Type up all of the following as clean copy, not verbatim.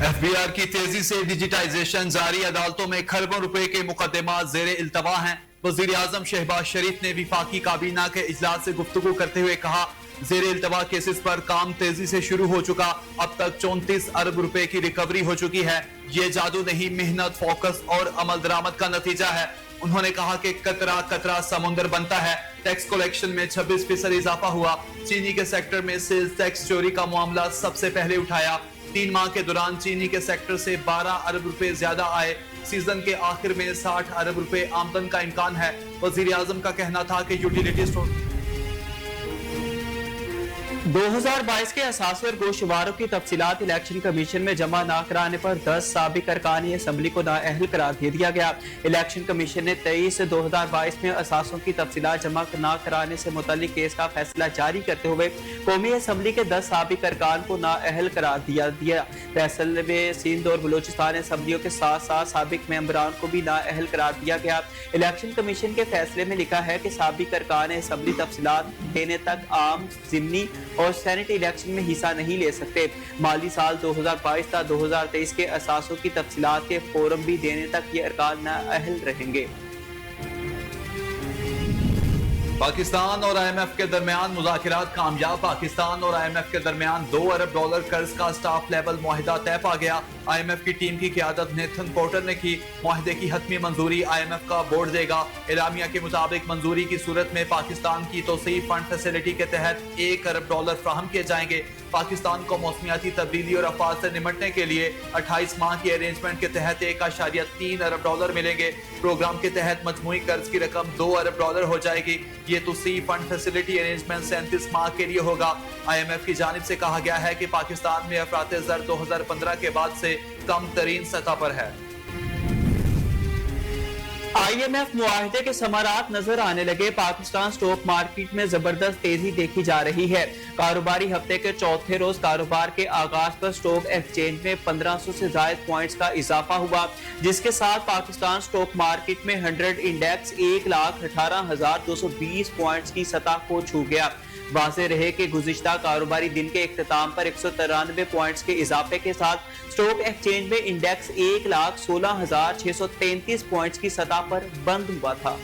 FBR की तेजी से डिजिटाइजेशन जारी, अदालतों में खरबों रुपए के मुकदमा जेर इल्तवा हैं। वजीर आजम शहबाज शरीफ ने विफाकी काबीना के इजलास से गुफ्तगू करते हुए कहा, जेर इल्तवा केसेस पर काम तेजी से शुरू हो चुका, अब तक 34 अरब रुपए की रिकवरी हो चुकी है। ये जादू नहीं, मेहनत, फोकस और अमल दरामद का नतीजा है। उन्होंने कहा कि कतरा कतरा समुंदर बनता है। टैक्स कलेक्शन में 26% इजाफा हुआ। चीनी के सेक्टर में सेल्स टैक्स चोरी का मामला सबसे पहले उठाया। 3 माह के दौरान चीनी के सेक्टर से 12 अरब रुपए ज्यादा आए। सीजन के आखिर में 60 अरब रुपए आमदन का इम्कान है। वजीर आजम का कहना था कि यूटिलिटी स्टोर 2022 के असासे और गोशवारों की तफसीलात इलेक्शन कमीशन में जमा न कराने पर 10 साबिक अरकान असम्बली को नाअहल करार दे दिया गया। इलेक्शन कमीशन ने 23/2022 में असासों की तफसीलात जमा न कराने से मुतल्लिक केस का फैसला जारी करते हुए कौमी असम्बली के 10 साबिक अरकान को नाअहल करार दिया। फैसले में सिंध और बलूचिस्तान असम्बलियों के साथ साथ साबिक मेंबरान को भी नाअहल करार दिया गया। इलेक्शन कमीशन के फैसले में लिखा है कि साबिक अरकान असम्बली तफसीलात देने तक आम, जिमनी और सेनेट इलेक्शन में हिस्सा नहीं ले सकते। माली साल 2022 था 2023 के असासों की तफसीलात के फॉर्म भी देने तक ये अरकान नाअहल रहेंगे। पाकिस्तान और आईएमएफ के दरमियान मुज़ाकिरात कामयाब। पाकिस्तान और आईएमएफ के दरमियान $2 अरब कर्ज का स्टाफ लेवल मुआहिदा तय पा गया। आईएमएफ की टीम की क़यादत नेथन पोर्टर ने की। मुआहिदे की हतमी मंजूरी आईएमएफ का बोर्ड देगा। एलामिया के मुताबिक मंजूरी की सूरत में पाकिस्तान की तोसीफ फंड फैसिलिटी के तहत $1 अरब फ्राहम किए जाएंगे। पाकिस्तान को मौसमियाती तब्दीली और आफात से निमटने के लिए 28 माह की अरेंजमेंट के तहत $1.3 अरब मिलेंगे। प्रोग्राम के तहत मजमूई कर्ज की रकम $2 अरब हो जाएगी। ये तोसीफ फंड फैसिलिटी अरेंजमेंट 37 माह के लिए होगा। आईएमएफ की जानिब से कहा गया है कि पाकिस्तान में अफरात ज़र 2015 के बाद से कम तरीन सतह पर है। आईएमएफ मुआहिदे के समारात नजर आने लगे। पाकिस्तान स्टॉक मार्केट में जबरदस्त तेजी देखी जा रही है। कारोबारी हफ्ते के चौथे रोज कारोबार के आगाज पर स्टॉक एक्सचेंज में 1500 से ज्यादा पॉइंट्स का इजाफा हुआ, जिसके साथ पाकिस्तान स्टॉक मार्केट में 100 इंडेक्स 1,18,220 पॉइंट्स की सतह को छू गया। वाज़ेह रहे कि गुज़िश्ता कारोबारी दिन के इख्तिताम पर 193 पॉइंट्स के इजाफे के साथ स्टॉक एक्सचेंज में इंडेक्स 1,16,633 पॉइंट्स की सतह पर बंद हुआ था।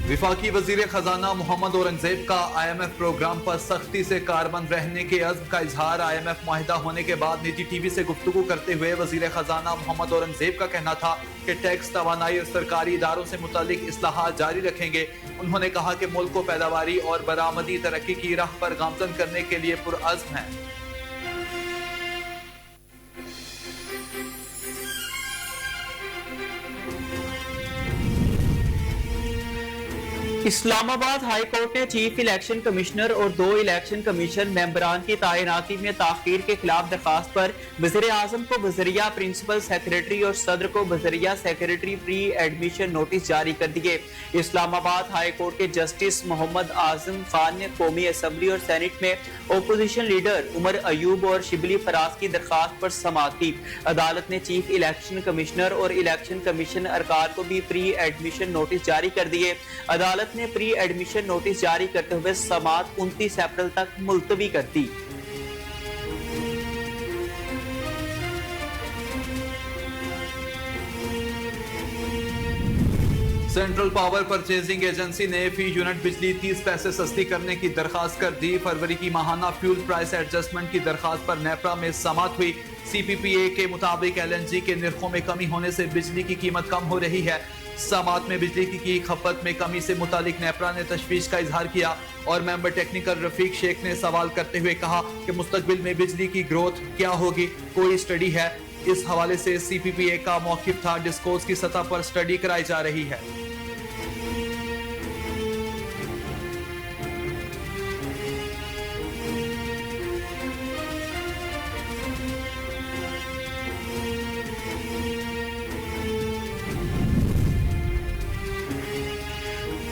विफाकी वजीर खजाना मोहम्मद औरंगजेब का आईएमएफ प्रोग्राम पर सख्ती से कारबंद रहने के अज़्म का इजहार। आईएमएफ मुआहिदा होने के बाद निजी टीवी से गुफ्तगू करते हुए वजीर खजाना मोहम्मद औरंगजेब का कहना था कि टैक्स, तवानाई और सरकारी इदारों से मुतालिक इस्लाहात जारी रखेंगे। उन्होंने कहा कि मुल्क को पैदावारी और बरामदी तरक्की की राह पर गामजन करने के लिए पुरअज़्म है। इस्लामाबाद हाई कोर्ट ने चीफ इलेक्शन कमिश्नर और 2 इलेक्शन कमीशन मेंबरान की तैनाती में ताखीर के खिलाफ दरखास्त पर वज़ीर आज़म को बज़रिया प्रिंसिपल सेक्रेटरी और सदर को बज़रिया सेक्रेटरी प्री एडमिशन नोटिस जारी कर दिए। इस्लामाबाद हाई कोर्ट के जस्टिस मोहम्मद आजम खान ने कौमी असम्बली और सेनेट में ओपोजिशन लीडर उमर अयूब और शिबली फराज की दरखास्त पर समाअत की। अदालत ने चीफ इलेक्शन कमिश्नर और इलेक्शन कमीशन अरकार को भी प्री एडमिशन नोटिस जारी कर दिए। अदालत ने प्री एडमिशन नोटिस जारी करते हुए समाअत 29 अप्रैल तक मुलतवी कर दी। सेंट्रल पावर परचेजिंग एजेंसी ने फी यूनिट बिजली 30 पैसे सस्ती करने की दरखास्त कर दी। फरवरी की माहाना फ्यूल प्राइस एडजस्टमेंट की दरखास्त पर नेपरा में समाअत हुई। सीपीपीए के मुताबिक एलएनजी के निर्खों में कमी होने से बिजली की कीमत कम हो रही है। समाअत में बिजली की खपत में कमी से मुतालिक नेपरा ने तशवीश का इजहार किया और मेंबर टेक्निकल रफीक शेख ने सवाल करते हुए कहा कि मुस्तकबिल में बिजली की ग्रोथ क्या होगी, कोई स्टडी है? इस हवाले से सीपीपीए का मौकिफ था, डिस्कोर्स की सतह पर स्टडी कराई जा रही है।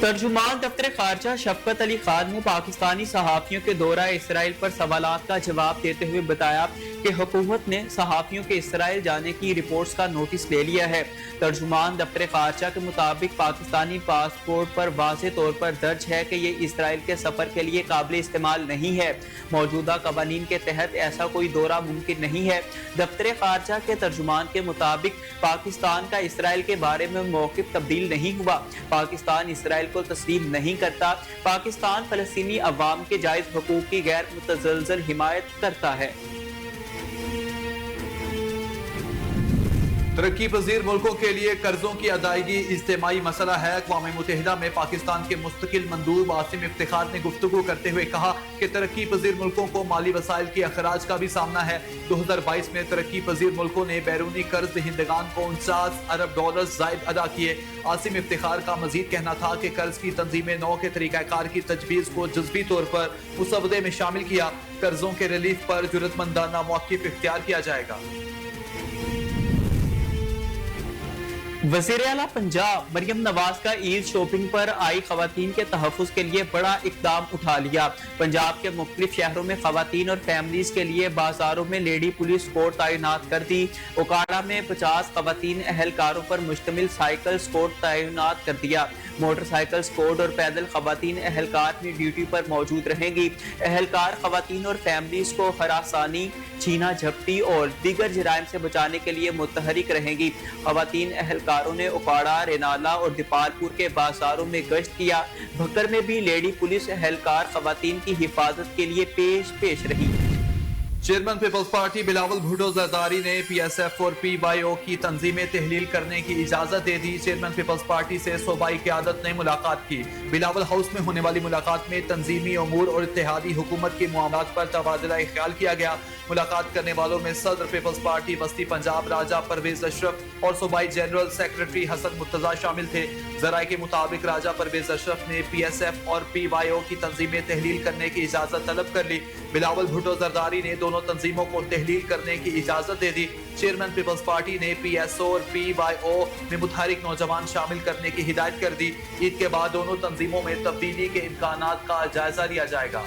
तर्जुमान दफ्तर खारजा शफकत अली खान ने पाकिस्तानी सहाफियों के दौरा इसराइल पर सवालात का जवाब देते हुए बताया کہ حکومت نے صحافیوں کے اسرائیل جانے کی رپورٹس کا نوٹس لے لیا ہے۔ ترجمان دفتر خارجہ کے مطابق پاکستانی پاسپورٹ پر واضح طور پر درج ہے کہ یہ اسرائیل کے سفر کے لیے قابل استعمال نہیں ہے۔ موجودہ قوانین کے تحت ایسا کوئی دورہ ممکن نہیں ہے۔ دفتر خارجہ کے ترجمان کے مطابق پاکستان کا اسرائیل کے بارے میں موقف تبدیل نہیں ہوا۔ پاکستان اسرائیل کو تسلیم نہیں کرتا۔ پاکستان فلسطینی عوام کے جائز حقوق کی غیر متزلزل حمایت کرتا ہے۔ ترقی پذیر ملکوں کے لیے قرضوں کی ادائیگی اجتماعی مسئلہ ہے۔ اقوام متحدہ میں پاکستان کے مستقل مندوب عاصم افتخار نے گفتگو کرتے ہوئے کہا کہ ترقی پذیر ملکوں کو مالی وسائل کے اخراج کا بھی سامنا ہے۔ 2022 میں ترقی پذیر ملکوں نے بیرونی قرض دہندگان کو 49 ارب ڈالر زائد ادا کیے۔ عاصم افتخار کا مزید کہنا تھا کہ قرض کی تنظیم نو کے طریقہ کار کی تجویز کو جزوی طور پر مسودے میں شامل کیا۔ قرضوں کے ریلیف پر جرأتمندانہ موقف اختیار کیا جائے گا۔ وزیر اعلیٰ پنجاب مریم نواز کا عید شاپنگ پر آئی خواتین کے تحفظ کے لیے بڑا اقدام اٹھا لیا۔ پنجاب کے مختلف شہروں میں خواتین اور فیملیز کے لیے بازاروں میں لیڈی پولیس اسکواڈ تعینات کر دی۔ اوکاڑا میں 50 خواتین اہلکاروں پر مشتمل سائیکل اسکواڈ تعینات کر دیا۔ موٹر سائیکل اسکواڈ اور پیدل خواتین اہلکار بھی ڈیوٹی پر موجود رہیں گی۔ اہلکار خواتین اور فیملیز کو ہراسانی، چھینا جھپٹی اور دیگر جرائم سے بچانے کے لیے متحرک رہیں گی۔ خواتین اہلکاروں نے اوکاڑا، رینالا اور دیپال پور کے بازاروں میں گشت کیا۔ بھکر میں بھی لیڈی پولیس اہلکار خواتین کی حفاظت کے لیے پیش رہی۔ چیئرمین پیپلز پارٹی بلاول بھٹو زرداری نے پی ایس ایف اور پی وائی او کی تنظیمیں تحلیل کرنے کی اجازت دے دی۔ چیئرمین پیپلز پارٹی سے صوبائی قیادت نے ملاقات کی۔ بلاول ہاؤس میں ہونے والی ملاقات میں تنظیمی امور اور اتحادی حکومت کے معاملات پر تبادلہ خیال کیا گیا۔ ملاقات کرنے والوں میں صدر پیپلز پارٹی وسطی پنجاب راجہ پرویز اشرف اور صوبائی جنرل سیکرٹری حسن مرتضیٰ شامل تھے۔ ذرائع کے مطابق راجہ پرویز اشرف نے پی ایس ایف اور پی وائی او کی تنظیمیں تحلیل کرنے کی اجازت طلب کر لی۔ بلاول بھٹو زرداری نے دونوں تنظیموں کو تحلیل کرنے کی اجازت دے دی۔ چیئرمین پیپلز پارٹی نے پی ایس او اور پی وائی او میں متحرک نوجوان شامل کرنے کی ہدایت کر دی۔ عید کے بعد دونوں تنظیموں میں تبدیلی کے امکانات کا جائزہ لیا جائے گا۔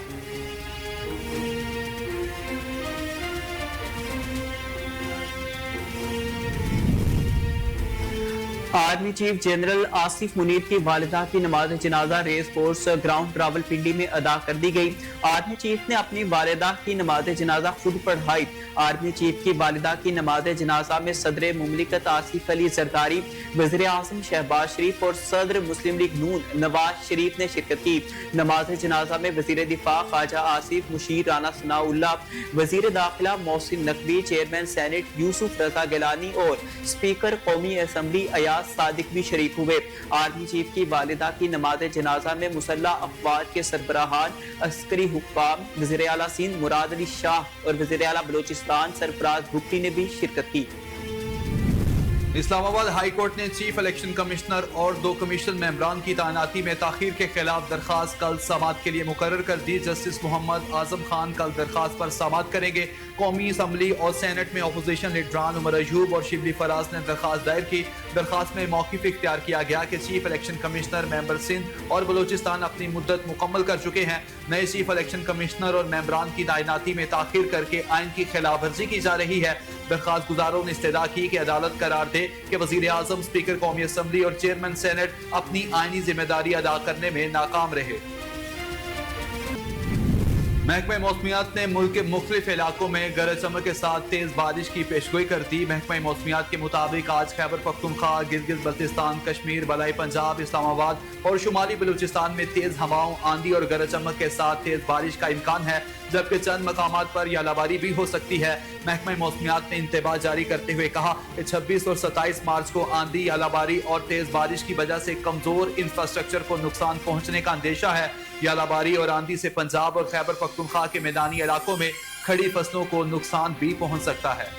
Army chief general Asif Munir کی والدہ کی نماز جنازہ ریس کورس گراؤنڈ راولپنڈی میں ادا کر دی گئی۔ آرمی چیف نے اپنی والدہ کی نماز جنازہ خود پڑھائی۔ آرمی چیف کی والدہ کی نماز جنازہ میں صدر مملکت آصف علی زرداری، وزیر اعظم شہباز شریف اور صدر مسلم لیگ نون نواز شریف نے شرکت کی۔ نماز جنازہ میں وزیر دفاع خواجہ آصف، مشیر رانا ثناء اللہ، وزیر داخلہ محسن نقوی، چیئرمین سینٹ یوسف رضا گیلانی اور اسپیکر قومی اسمبلی ایاز صادق بھی شریک ہوئے۔ آرمی چیف کی والدہ کی نماز جنازہ میں مسلح افواج کے سربراہان، عسکری حکام، وزیر اعلیٰ سندھ مراد علی شاہ اور وزیر اعلیٰ بلوچستان سرفراز بھٹی نے بھی شرکت کی۔ اسلام آباد ہائی کورٹ نے چیف الیکشن کمشنر اور 2 کمیشن ممبران کی تعیناتی میں تاخیر کے خلاف درخواست کل سماعت کے لیے مقرر کر دی۔ جسٹس محمد اعظم خان کل درخواست پر سماعت کریں گے۔ قومی اسمبلی اور سینٹ میں اپوزیشن لیڈران عمر ایوب اور شبلی فراز نے درخواست دائر کی۔ درخواست میں موقف اختیار کیا گیا کہ چیف الیکشن کمشنر ممبر سندھ اور بلوچستان اپنی مدت مکمل کر چکے ہیں۔ نئے چیف الیکشن کمشنر اور ممبران کی تعیناتی میں تاخیر کر کے آئین کی خلاف ورزی کی جا رہی ہے۔ درخواست گزاروں نے استدعا کی کہ عدالت قرار دے کہ وزیر اعظم، اسپیکر قومی اسمبلی اور چیئرمین سینٹ اپنی آئینی ذمہ داری ادا کرنے میں ناکام رہے۔ محکمہ موسمیات نے ملک کے مختلف علاقوں میں گرج چمک کے ساتھ تیز بارش کی پیشگوئی کر دی۔ محکمہ موسمیات کے مطابق آج خیبر پختونخوا، گلگت بلتستان، کشمیر، بالائی پنجاب، اسلام آباد اور شمالی بلوچستان میں تیز ہوائیں، آندھی اور گرج چمک کے ساتھ تیز بارش کا امکان ہے، جبکہ چند مقامات پر یالہ باری بھی ہو سکتی ہے۔ محکمہ موسمیات نے انتباہ جاری کرتے ہوئے کہا کہ 26 اور 27 مارچ کو آندھی، یالہ باری اور تیز بارش کی وجہ سے کمزور انفراسٹرکچر کو نقصان پہنچنے کا اندیشہ ہے۔ یالہ باری اور آندھی سے پنجاب اور خیبر پختونخوا کے میدانی علاقوں میں کھڑی فصلوں کو نقصان بھی پہنچ سکتا ہے۔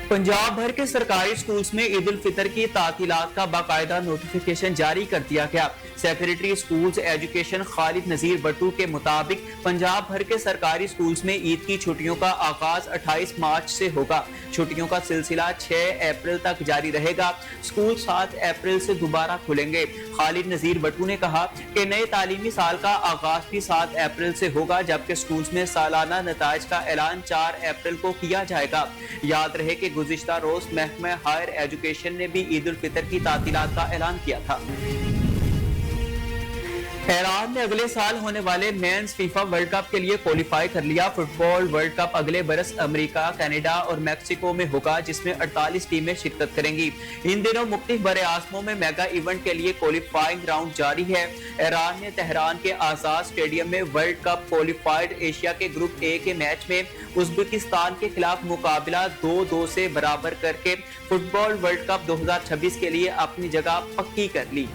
پنجاب بھر کے سرکاری سکولز میں عید الفطر کی تعطیلات کا باقاعدہ نوٹیفیکیشن جاری کر دیا گیا۔ सेक्रेटरी स्कूल्स एजुकेशन खालिद नजीर बट्टू के मुताबिक पंजाब भर के सरकारी स्कूल्स में ईद की छुट्टियों का आगाज 28 मार्च से होगा। छुट्टियों का सिलसिला 6 अप्रैल तक जारी रहेगा। स्कूल 7 अप्रैल से दोबारा खुलेंगे। खालिद नजीर बट्टू ने कहा कि नए तालीमी साल का आगाज भी 7 अप्रैल से होगा, जबकि स्कूल्स में सालाना नताइज का ऐलान 4 अप्रैल को किया जाएगा। याद रहे कि गुज़िश्ता रोज महकमा हायर एजुकेशन ने भी ईद उल फितर की तातीलात का ऐलान किया था। ईरान ने अगले साल होने वाले मेंस फीफा वर्ल्ड कप के लिए क्वालिफाई कर लिया। फुटबॉल वर्ल्ड कप अगले बरस अमेरिका, कनाडा और मैक्सिको में होगा, जिसमें 48 टीमें शिरकत करेंगी। इन दिनों मुख्तलिफ बड़े आज़मों में मेगा इवेंट के लिए क्वालिफाइंग राउंड जारी है। ईरान ने तेहरान के आजाद स्टेडियम में वर्ल्ड कप क्वालिफाइड एशिया के ग्रुप ए के मैच में उज्बेकिस्तान के खिलाफ मुकाबला 2-2 से बराबर करके फुटबॉल वर्ल्ड कप 2026 के लिए अपनी जगह पक्की कर ली।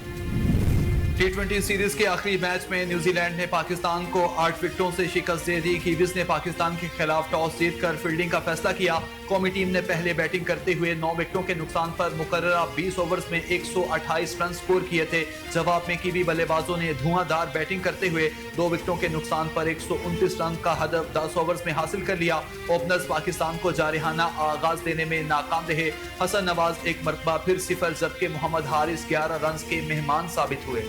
T20 सीरीज के आखिरी मैच में न्यूजीलैंड ने पाकिस्तान को 8 विकेटों से शिकस्त दे दी। कीवीज ने पाकिस्तान के खिलाफ टॉस जीतकर फील्डिंग का फैसला किया। कौमी टीम ने पहले बैटिंग करते हुए 9 विकेटों के नुकसान पर मुकर्ररा 20 ओवर्स में 128 रन स्कोर किए थे। जवाब में कीवी बल्लेबाजों ने धुआंधार बैटिंग करते हुए 2 विकेटों के नुकसान पर 129 रन का हदफ 10 ओवर्स में हासिल कर लिया। ओपनर्स पाकिस्तान को जारहाना आगाज देने में नाकाम रहे। हसन नवाज एक मरतबा फिर सिफर, जबकि मोहम्मद हारिस 11 रन के मेहमान साबित हुए।